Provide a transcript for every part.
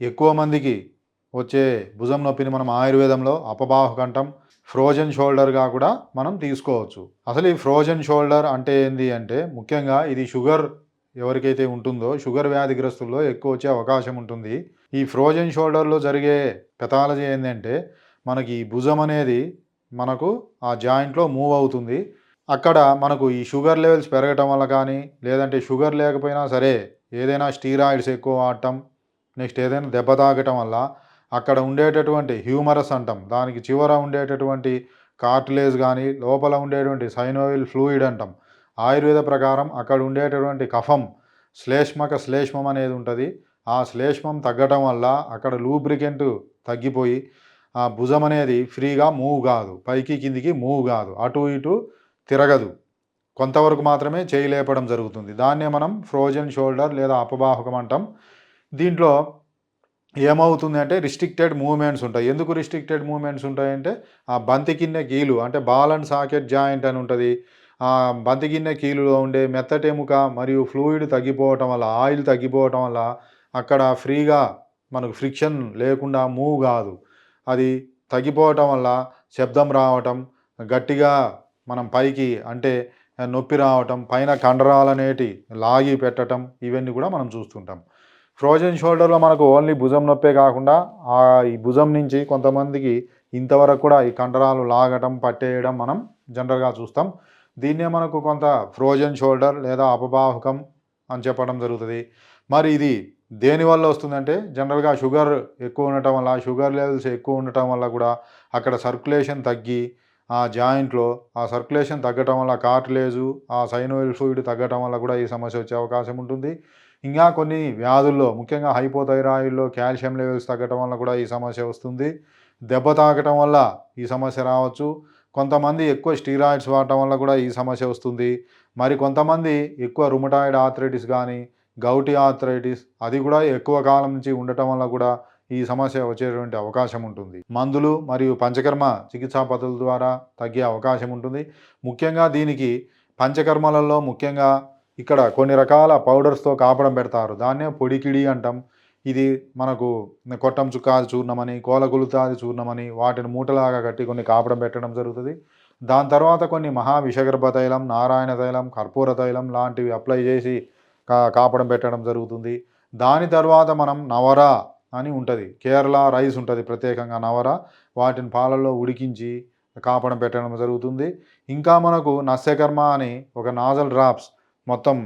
ఎక్కువ మందికి వచ్చే భుజం నొప్పిని మనం ఆయుర్వేదంలో అపబాహుకంఠం, ఫ్రోజన్ షోల్డర్‌గా కూడా మనం తీసుకోవచ్చు. అసలు ఈ ఫ్రోజన్ షోల్డర్ అంటే ఏంది అంటే ముఖ్యంగా ఇది షుగర్ ఎవరికైతే ఉంటుందో షుగర్ వ్యాధిగ్రస్తుల్లో ఎక్కువ వచ్చే అవకాశం ఉంటుంది. ఈ ఫ్రోజన్ షోల్డర్‌లో జరిగే పెథాలజీ ఏందంటే మనకి ఈ భుజం అనేది మనకు ఆ జాయింట్‌లో మూవ్ అవుతుంది. అక్కడ మనకు ఈ షుగర్ లెవెల్స్ పెరగటం వల్ల కానీ, లేదంటే షుగర్ లేకపోయినా సరే ఏదైనా స్టీరాయిడ్స్ ఎక్కువ వాడటం, నెక్స్ట్ ఏదైనా దెబ్బ తాకటం వల్ల అక్కడ ఉండేటటువంటి హ్యూమరస్ అంటాం. దానికి చివర ఉండేటటువంటి కార్టిలేజ్ గానీ, లోపల ఉండేటువంటి సైనోవియల్ ఫ్లూయిడ్ అంటాం. ఆయుర్వేద ప్రకారం అక్కడ ఉండేటటువంటి కఫం శ్లేష్మం అనేది ఉంటది. ఆ శ్లేష్మం తగ్గటం వల్ల అక్కడ లూబ్రికెంట్ తగ్గిపోయి ఆ భుజం అనేది ఫ్రీగా మూవ్ గాదు. పైకి, కిందికి మూవ్ గాదు. అటు ఇటు తిరగదు. కొంతవరకు మాత్రమే చేయి లేపడం జరుగుతుంది. దాన్నే మనం ఫ్రోజన్ షోల్డర్ లేదా అపబాహకం అంటాం. దీంట్లో ఏమవుతుంది అంటే రిస్ట్రిక్టెడ్ మూవ్‌మెంట్స్ ఉంటాయి. ఎందుకు రిస్ట్రిక్టెడ్ మూవ్‌మెంట్స్ ఉంటాయంటే ఆ బంతి గిన్నె కీలు అంటే బాల్ అండ్ సాకెట్ జాయింట్ అని ఉంటది. బంతి గిన్నె కీలులో ఉండే మెత్తటెముక మరియు ఫ్లూయిడ్ తగ్గిపోవటం వల్ల, ఆయిల్ తగ్గిపోవటం వల్ల అక్కడ ఫ్రీగా మనకు ఫ్రిక్షన్ లేకుండా మూవ్ గాదు. అది తగ్గిపోవటం వల్ల శబ్దం రావటం, గట్టిగా మనం పైకి అంటే నొప్పి రావటం, పైన కండరాలనేటి లాగి పెట్టటం ఇవన్నీ కూడా మనం చూస్తుంటాం. ఫ్రోజన్ షోల్డర్‌లో మనకు ఓన్లీ భుజం నొప్పే కాకుండా ఈ భుజం నుంచి కొంతమందికి ఇంతవరకు కూడా ఈ కండరాలు లాగటం, పట్టేయడం మనం జనరల్‌గా చూస్తాం. దీన్నే మనకు కొంత ఫ్రోజన్ షోల్డర్ లేదా అపబాహుకం అని చెప్పడం జరుగుతది. మరి ఇది దేనివల్ల వస్తుందంటే జనరల్‌గా షుగర్ ఎక్కువ ఉండటం వల్ల, షుగర్ లెవెల్స్ ఎక్కువ ఉండటం వల్ల కూడా అక్కడ సర్క్యులేషన్ తగ్గి ఆ జాయింట్‌లో ఆ సర్క్యులేషన్ తగ్గటం వల్ల కార్టిలేజు, ఆ సైనోవియల్ ఫ్లూయిడ్ తగ్గటం వల్ల కూడా ఈ సమస్య వచ్చే అవకాశం ఉంటుంది. ఇంకా కొన్ని వ్యాధుల్లో ముఖ్యంగా హైపోథైరాయిడ్‌లో కాల్షియం లెవెల్స్ తగ్గటం వల్ల కూడా ఈ సమస్య వస్తుంది. దెబ్బ తాకటం వల్ల ఈ సమస్య రావచ్చు. కొంతమంది ఎక్కువ స్టీరాయిడ్స్ వాడటం వల్ల కూడా ఈ సమస్య వస్తుంది. మరి కొంతమంది ఎక్కువ రుమటాయిడ్ ఆర్థరైటిస్ గానీ, గౌటీ ఆర్థరైటిస్ అది కూడా ఎక్కువ కాలం నుంచి ఉండటం వల్ల కూడా ఈ సమస్య వచ్చేటువంటి అవకాశం ఉంటుంది. మందులు మరియు పంచకర్మ చికిత్సా పద్ధతుల ద్వారా తగ్గే అవకాశం ఉంటుంది. ముఖ్యంగా దీనికి పంచకర్మలలో ముఖ్యంగా ఇక్కడ కొన్ని రకాల పౌడర్స్‌తో కాపడం పెడతారు. దాన్నే పొడికిడి అంటాం. ఇది మనకు కొట్టం చుక్కాది చూర్ణమని, కోలగులుతాది చూర్ణమని వాటిని మూటలాగా కట్టి కొన్ని కాపడం పెట్టడం జరుగుతది. దాని తర్వాత కొన్ని విషగర్భ తైలం, నారాయణ తైలం, కర్పూర తైలం లాంటివి అప్లై చేసి కాపడం పెట్టడం జరుగుతుంది. దాని తర్వాత మనం నవర అని ఉంటది. కేరళ రైస్ ఉంటది ప్రత్యేకంగా నవర. వాటిని పాలల్లో ఉడికించి కాపడం పెట్టడం జరుగుతుంది. ఇంకా మనకు నస్యకర్మ అని ఒక నాజల్ డ్రాప్స్ మొత్తం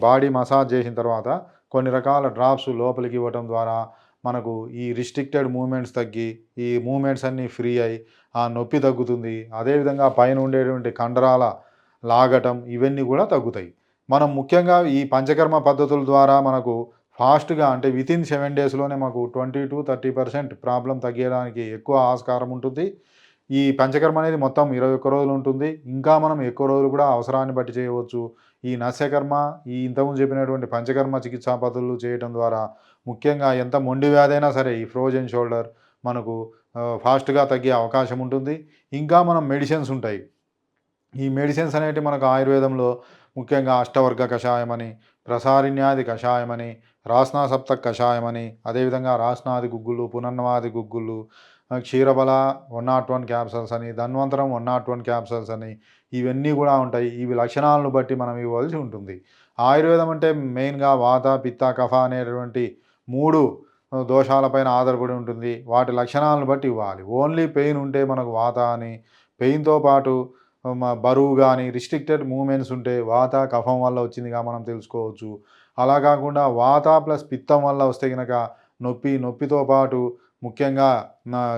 బాడీ మసాజ్ చేసిన తర్వాత కొన్ని రకాల డ్రాప్స్ లోపలికి ఇవ్వటం ద్వారా మనకు ఈ రిస్ట్రిక్టెడ్ మూవ్‌మెంట్స్ తగ్గి, ఈ మూవ్‌మెంట్స్ అన్నీ ఫ్రీ అయ్యి, ఆ నొప్పి తగ్గుతుంది. అదేవిధంగా పైన ఉండేటువంటి కండరాల లాగటం ఇవన్నీ కూడా తగ్గుతాయి. మనం ముఖ్యంగా ఈ పంచకర్మ పద్ధతుల ద్వారా మనకు ఫాస్ట్‌గా అంటే వితిన్ 7 డేస్‌లోనే మాకు 20-30% ప్రాబ్లమ్ తగ్గడానికి ఎక్కువ ఆస్కారం ఉంటుంది. ఈ పంచకర్మ అనేది మొత్తం 21 రోజులు ఉంటుంది. ఇంకా మనం ఎక్కువ రోజులు కూడా అవసరాన్ని బట్టి చేయవచ్చు. ఈ నస్యకర్మ, ఈ ఇంతకుముందు చెప్పినటువంటి పంచకర్మ చికిత్సా పద్ధతులు చేయటం ద్వారా ముఖ్యంగా ఎంత మొండి వ్యాధైనా సరే ఈ ఫ్రోజన్ షోల్డర్ మనకు ఫాస్ట్‌గా తగ్గే అవకాశం ఉంటుంది. ఇంకా మనం మెడిసిన్స్ ఉంటాయి. ఈ మెడిసిన్స్ అనేటివి మనకు ఆయుర్వేదంలో ముఖ్యంగా అష్టవర్గ కషాయమని, ప్రసారిణ్యాది కషాయమని, రాస్నా సప్తక్ కషాయమని, అదేవిధంగా రాస్నాది గుగ్గులు, పునర్నవాది గుగ్గులు, క్షీరబల 101 క్యాప్సూల్స్ అని, ధన్వంతరం 101 క్యాప్సూల్స్ అని ఇవన్నీ కూడా ఉంటాయి. ఇవి లక్షణాలను బట్టి మనం ఇవ్వాల్సి ఉంటుంది. ఆయుర్వేదం అంటే మెయిన్‌గా వాత, పిత్త, కఫ అనేటువంటి 3 దోషాలపైన ఆధారపడి ఉంటుంది. వాటి లక్షణాలను బట్టి ఇవ్వాలి. ఓన్లీ పెయిన్ ఉంటే మనకు వాత అని, పెయిన్‌తో పాటు బరువు గానీ, రిస్ట్రిక్టెడ్ మూవ్‌మెంట్స్ ఉంటే వాత, కఫం వల్ల వచ్చిందిగా మనం తెలుసుకోవచ్చు. అలా కాకుండా వాత ప్లస్ పిత్తం వల్ల వస్తే గనక నొప్పితో పాటు ముఖ్యంగా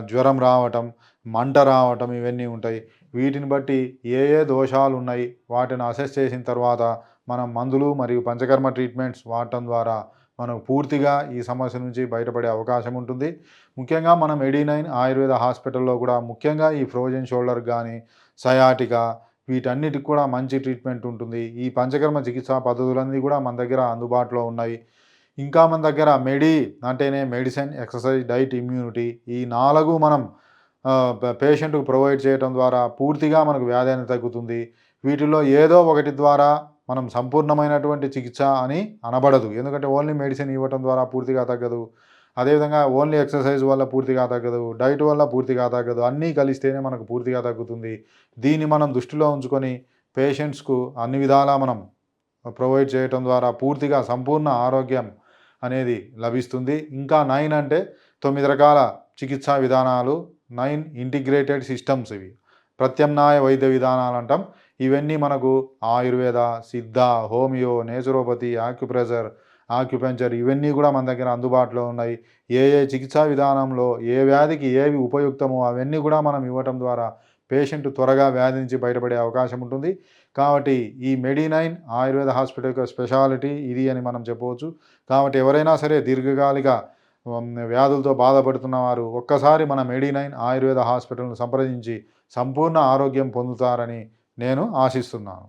జ్వరం రావటం, మంట రావటం ఇవన్నీ ఉంటాయి. వీటిని బట్టి ఏ ఏ దోషాలున్నాయి వాటిని అసెస్ చేసిన తర్వాత మనం మందులు మరియు పంచకర్మ ట్రీట్మెంట్స్ వాడటం ద్వారా మనం పూర్తిగా ఈ సమస్య నుంచి బయటపడే అవకాశం ఉంటుంది. ముఖ్యంగా మనం ఎడినైన్ ఆయుర్వేద హాస్పిటల్‌లో కూడా ముఖ్యంగా ఈ ఫ్రోజన్ షోల్డర్ గానీ, సయాటికా వీటన్నిటికి కూడా మంచి ట్రీట్మెంట్ ఉంటుంది. ఈ పంచకర్మ చికిత్సా పద్ధతులన్నీ కూడా మన దగ్గర అందుబాటులో ఉన్నాయి. ఇంకా మన దగ్గర అంటేనే మెడిసిన్, ఎక్సర్సైజ్, డైట్, ఇమ్యూనిటీ ఈ 4 మనం పేషెంట్‌కి ప్రొవైడ్ చేయటం ద్వారా పూర్తిగా మనకు వ్యాధి అనేది తగ్గుతుంది. వీటిలో ఏదో ఒకటి ద్వారా మనం సంపూర్ణమైనటువంటి చికిత్స అని అనబడదు. ఎందుకంటే ఓన్లీ మెడిసిన్ ఇవ్వటం ద్వారా పూర్తిగా తగ్గదు. అదేవిధంగా ఓన్లీ ఎక్సర్సైజ్ వల్ల పూర్తిగా తగ్గదు, డైట్ వల్ల పూర్తిగా తగ్గదు. అన్నీ కలిస్తేనే మనకు పూర్తిగా తగ్గుతుంది. దీన్ని మనం దృష్టిలో ఉంచుకొని పేషెంట్స్‌కు అన్ని విధాలా మనం ప్రొవైడ్ చేయటం ద్వారా పూర్తిగా సంపూర్ణ ఆరోగ్యం అనేది లభిస్తుంది. ఇంకా 9 అంటే 9 రకాల చికిత్సా విధానాలు, 9 ఇంటిగ్రేటెడ్ సిస్టమ్స్ ఇవి. ప్రత్యామ్నాయ వైద్య విధానాలు అంటాం. ఇవన్నీ మనకు ఆయుర్వేద, సిద్ధ, హోమియో, నేచురోపతి, ఆక్యుప్రెషర్, ఆక్యుపంక్చర్ ఇవన్నీ కూడా మన దగ్గర అందుబాటులో ఉన్నాయి. ఏ ఏ చికిత్సా విధానంలో ఏ వ్యాధికి ఏవి ఉపయుక్తమో అవన్నీ కూడా మనం ఇవ్వటం ద్వారా పేషెంట్ త్వరగా వ్యాధి నుంచి బయటపడే అవకాశం ఉంటుంది. కాబట్టి ఈ మెడి9 ఆయుర్వేద హాస్పిటల్ యొక్క స్పెషాలిటీ ఇది అని మనం చెప్పవచ్చు. కాబట్టి ఎవరైనా సరే దీర్ఘకాలిక వ్యాధులతో బాధపడుతున్న వారు ఒక్కసారి మన మెడి9 ఆయుర్వేద హాస్పిటల్ను సంప్రదించి సంపూర్ణ ఆరోగ్యం పొందుతారని నేను ఆశిస్తున్నాను.